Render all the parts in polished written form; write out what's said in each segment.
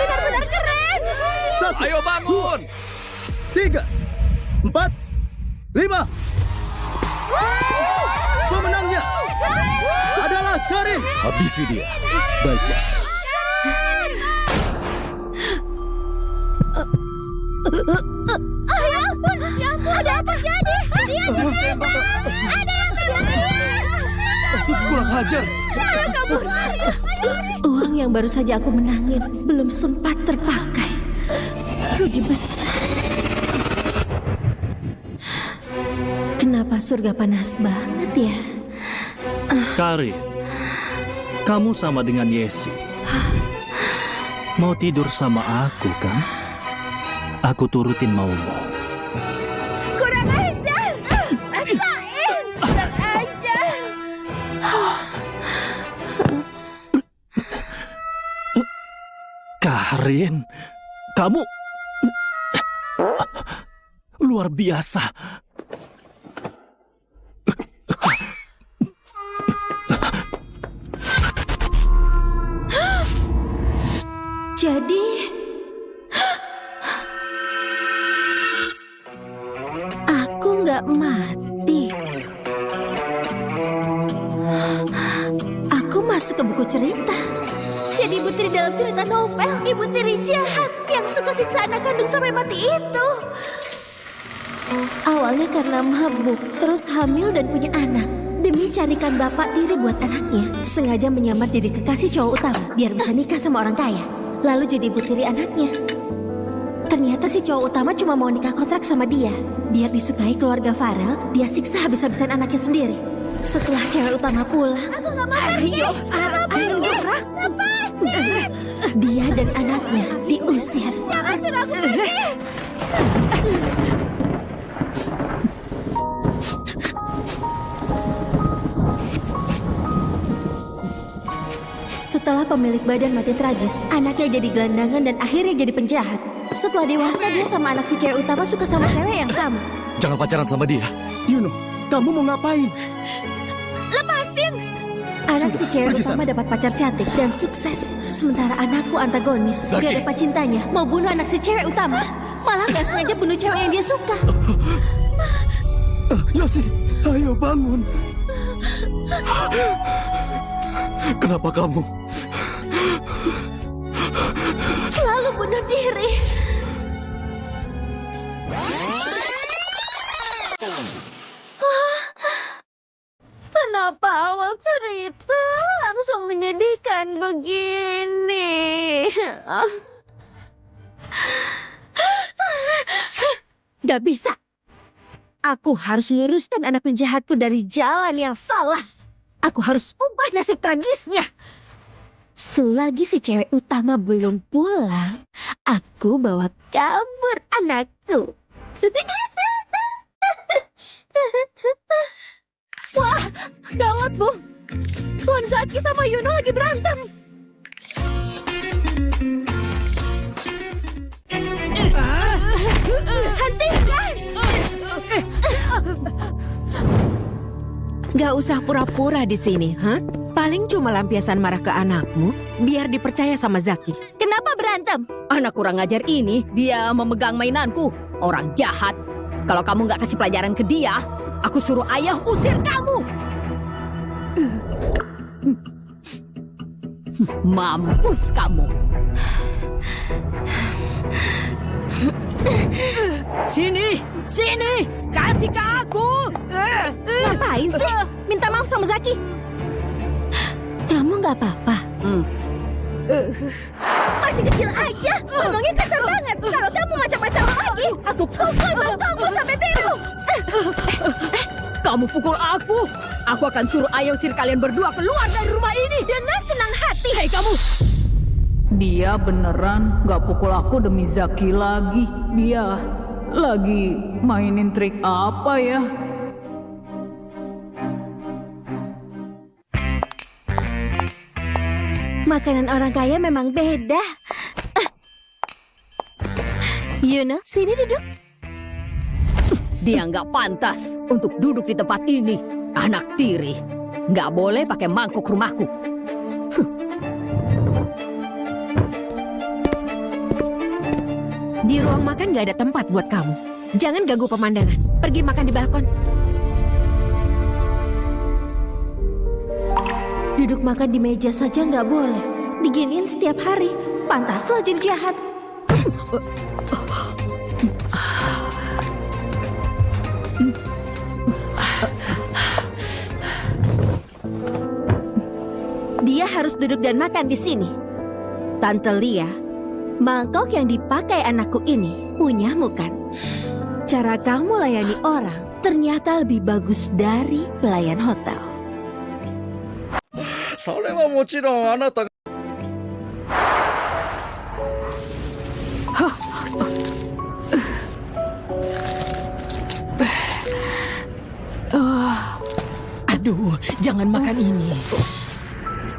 Benar-benar keren. Ayo bangun! 3, 4, 5. Pemenangnya adalah Karin. Habisi dia. Baik, bos. Ya ampun, ada apa jadi? Dia ditembak. Ada yang tembak dia. Kurang ajar. Ayo kabur. Uang yang baru saja aku menangin belum sempat terpakai. Rugi besar. Kenapa surga panas banget ya? Karin, kamu sama dengan Yesi. Mau tidur sama aku kan? Aku turutin maumu. Kurang ajar! Rasain! Kurang ajar! Karin, kamu luar biasa. Jadi... aku nggak mati. Aku masuk ke buku cerita. Jadi ibu tiri dalam cerita novel. Ibu tiri jahat yang suka siksa anak kandung sampai mati itu. Awalnya karena mabuk, terus hamil dan punya anak. Demi carikan bapak diri buat anaknya, sengaja menyamar jadi kekasih cowok utama biar bisa nikah sama orang kaya. Lalu jadi ibu tiri anaknya. Ternyata si cowok utama cuma mau nikah kontrak sama dia. Biar disukai keluarga Farel, dia siksa habis-habisan anaknya sendiri. Setelah cewek utama pulang, aku gak mau pergi. Ayo, gerak. Dia dan anaknya diusir. Jangan suruh aku pergi. Setelah pemilik badan mati tragis, anaknya jadi gelandangan dan akhirnya jadi penjahat. Setelah dewasa, dia sama anak si cewek utama suka sama cewek yang sama. Jangan pacaran sama dia. Yuno, kamu mau ngapain? Lepasin! Anak si cewek pergi utama sana. dapat pacar cantik dan sukses. Sementara anakku antagonis, Zaki. gak dapat cintanya, mau bunuh anak si cewek utama. Malah gak sengaja bunuh cewek yang dia suka. Yosi, ayo bangun. Kenapa kamu? Selalu bunuh diri. Kenapa awal cerita langsung menyedihkan begini? Gak bisa. Aku harus luruskan anak penjahatku dari jalan yang salah. Aku harus ubah nasib tragisnya. Selagi si cewek utama belum pulang, aku bawa kabur anakku. Wah, gawat, Bu. Tuan Zaki sama Yuno lagi berantem. Hentikan! Gak usah pura-pura di sini, ha? Paling cuma lampiasan marah ke anakmu, biar dipercaya sama Zaki. Kenapa berantem? Anak kurang ajar ini, dia memegang mainanku. Orang jahat. Kalau kamu nggak kasih pelajaran ke dia, aku suruh ayah usir kamu. Mampus kamu. Sini, sini, kasih ke aku. Ngapain sih? Minta maaf sama Zaki. Kamu nggak apa-apa? Masih kecil aja, ngomongnya kasar banget. Kalau kamu macam-macam lagi, aku pukul bokongmu sampai biru. Kamu pukul aku. Aku akan suruh ayah usir kalian berdua keluar dari rumah ini. Dengan senang hati. Hei kamu. Dia beneran gak pukul aku demi Zaki lagi. Dia lagi mainin trik apa ya? Makanan orang kaya memang beda. Yuno, sini duduk. Dia nggak pantas untuk duduk di tempat ini. Anak tiri. Nggak boleh pakai mangkuk rumahku. Di ruang makan gak ada tempat buat kamu. Jangan ganggu pemandangan. Pergi makan di balkon. Duduk makan di meja saja nggak boleh. Diginiin setiap hari. Pantaslah jadi jahat. Dia harus duduk dan makan di sini. Tante Lia, mangkok yang dipakai anakku ini punyamu kan? Cara kamu layani orang ternyata lebih bagus dari pelayan hotel. それはもちろんあなたが Aduh, jangan makan ini.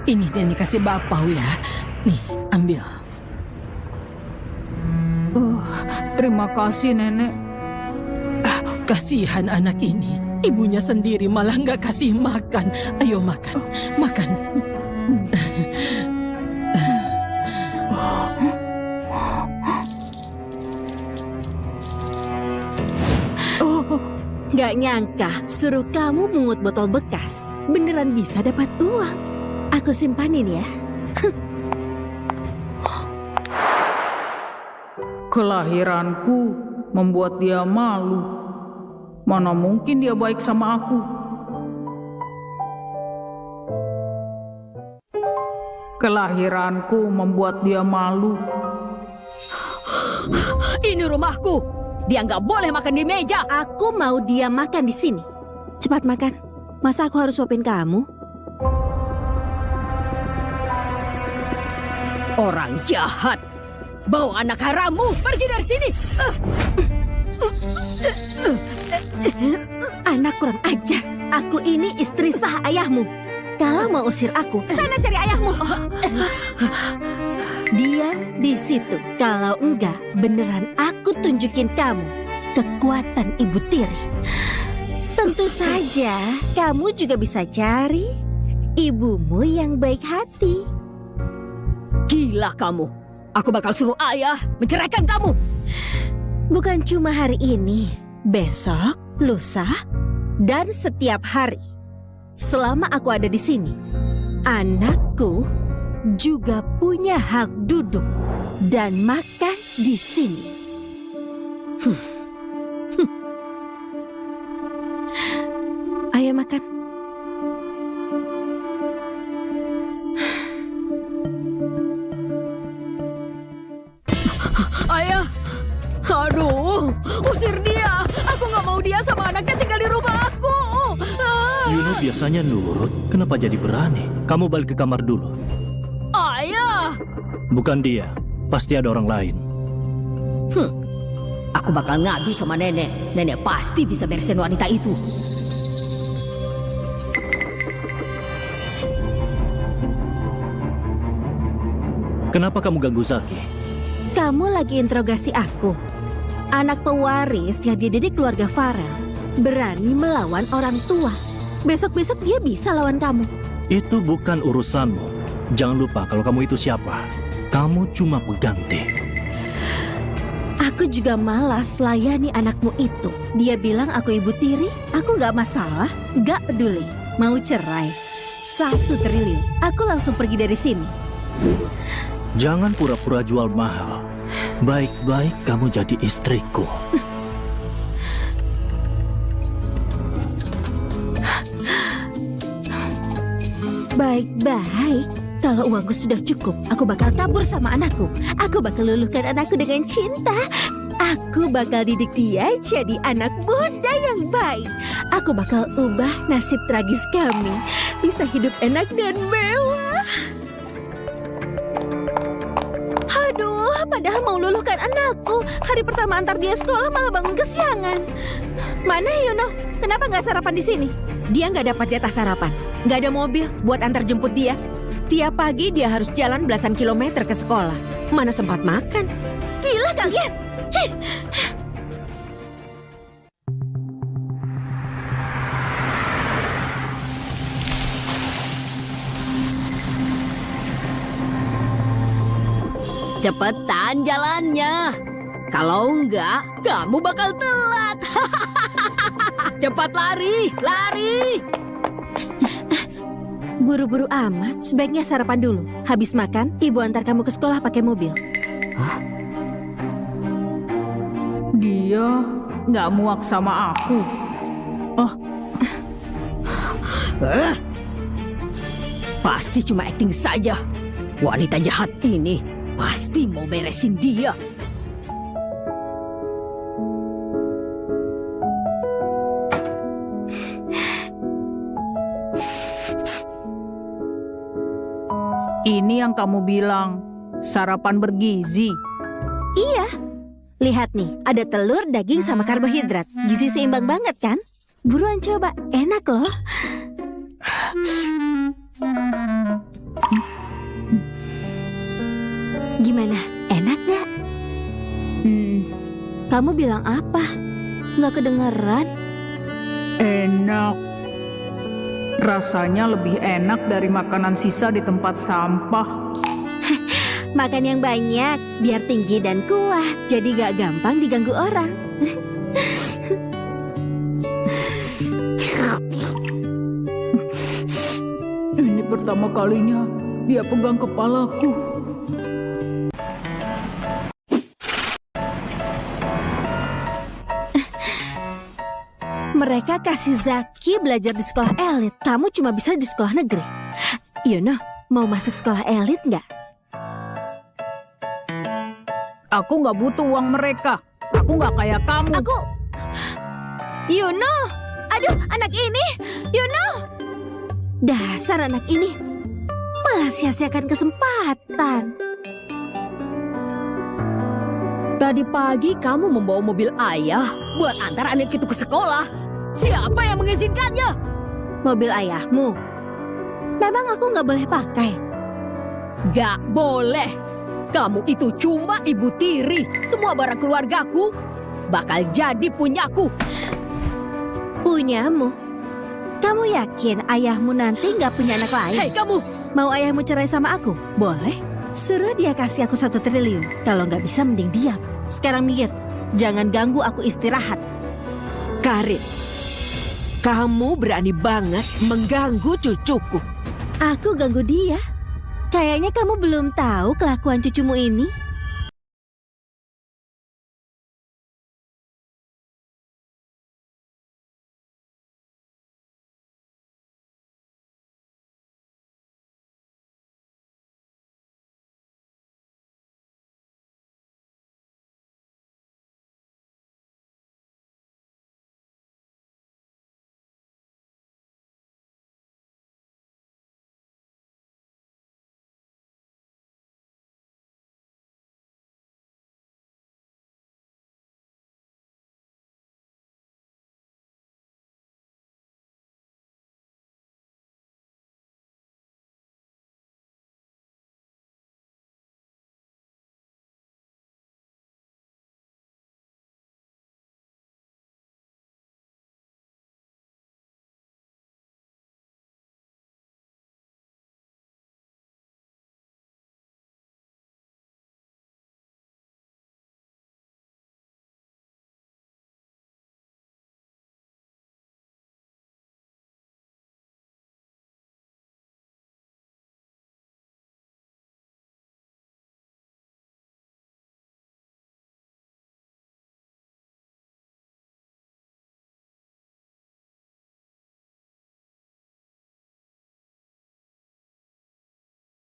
Ini Nenek kasih bapau ya. Nih, ambil. Terima kasih Nenek. Kasihan anak ini. Ibunya sendiri malah nggak kasih makan. Ayo makan, makan. Gak nyangka suruh kamu mungut botol bekas. Beneran bisa dapat uang. Aku simpanin ya. Kelahiranku membuat dia malu. Mana mungkin dia baik sama aku. Kelahiranku membuat dia malu. Ini rumahku. Dia nggak boleh makan di meja. Aku mau dia makan di sini. Cepat makan. Masa aku harus suapin kamu? Orang jahat. Bawa anak harammu pergi dari sini. Anak kurang ajar. Aku ini istri sah ayahmu. Kalau mau usir aku, sana cari ayahmu. Dia di situ. Kalau enggak, beneran aku tunjukin kamu kekuatan ibu tiri. Tentu saja, kamu juga bisa cari ibumu yang baik hati. Gila kamu. Aku bakal suruh ayah menceraikan kamu. Bukan cuma hari ini, besok, lusa, dan setiap hari. Selama aku ada di sini, anakku juga punya hak duduk dan makan di sini. Ayo makan. Ayah. Aduh, usir dia. Aku nggak mau dia sama anaknya tinggal di rumah aku. Yuno biasanya nurut, kenapa jadi berani? Kamu balik ke kamar dulu. Ayah. Bukan dia, pasti ada orang lain. Aku bakal ngadu sama nenek. Nenek pasti bisa beresin wanita itu. Kenapa kamu ganggu Zaki? Kamu lagi interogasi aku. Anak pewaris yang dididik keluarga Farel berani melawan orang tua. Besok-besok dia bisa lawan kamu. Itu bukan urusanmu. Jangan lupa kalau kamu itu siapa. Kamu cuma pengganti. Aku juga malas layani anakmu itu. Dia bilang aku ibu tiri, aku gak masalah, gak peduli. Mau cerai, 1 triliun. Aku langsung pergi dari sini. Jangan pura-pura jual mahal. Baik-baik kamu jadi istriku. Baik-baik. Kalau uangku sudah cukup, aku bakal tabur sama anakku. Aku bakal luluhkan anakku dengan cinta. Aku bakal didik dia jadi anak muda yang baik. Aku bakal ubah nasib tragis kami. Bisa hidup enak dan mewah. Aduh, Padahal mau luluhkan anakku. Hari pertama antar dia sekolah malah bangun kesiangan. Mana Yuno? Kenapa nggak sarapan di sini? Dia nggak dapat jatah sarapan. Nggak ada mobil buat antar jemput dia. Tiap pagi dia harus jalan belasan kilometer ke sekolah. Mana sempat makan? Gila kalian! Cepetan jalannya. Kalau enggak, kamu bakal telat. Cepat lari, lari. Buru-buru amat, sebaiknya sarapan dulu. Habis makan, ibu antar kamu ke sekolah pakai mobil. Dia nggak muak sama aku. Pasti cuma acting saja. Wanita jahat ini pasti mau beresin dia. Ini yang kamu bilang sarapan bergizi. Iya. Lihat nih, ada telur, daging, sama karbohidrat. Gizi seimbang banget kan? Buruan coba, enak loh. Gimana, enak nggak? Kamu bilang apa? Nggak kedengeran? Enak. Rasanya lebih enak dari makanan sisa di tempat sampah. Makan yang banyak, biar tinggi dan kuat. Jadi gak gampang diganggu orang. Ini pertama kalinya dia pegang kepalaku. Mereka kasih Zaki belajar di sekolah elit. Kamu cuma bisa di sekolah negeri. Yuno, mau masuk sekolah elit nggak? Aku nggak butuh uang mereka. Aku nggak kayak kamu. Yuno! Aduh, anak ini! Yuno! Dasar anak ini. Malah sia-siakan kesempatan. Tadi pagi kamu membawa mobil ayah buat antar anak itu ke sekolah. Siapa yang mengizinkannya? Mobil ayahmu. Memang aku nggak boleh pakai. Gak boleh. Kamu itu cuma ibu tiri. Semua barang keluargaku bakal jadi punyaku. Punyamu? Kamu yakin ayahmu nanti nggak punya anak lain? Hei kamu! Mau ayahmu cerai sama aku? Boleh. Suruh dia kasih aku 1 triliun. Kalau nggak bisa mending diam. Sekarang mikir. Jangan ganggu aku istirahat. Karin, kamu berani banget mengganggu cucuku. Aku ganggu dia? Kayaknya kamu belum tahu kelakuan cucumu ini.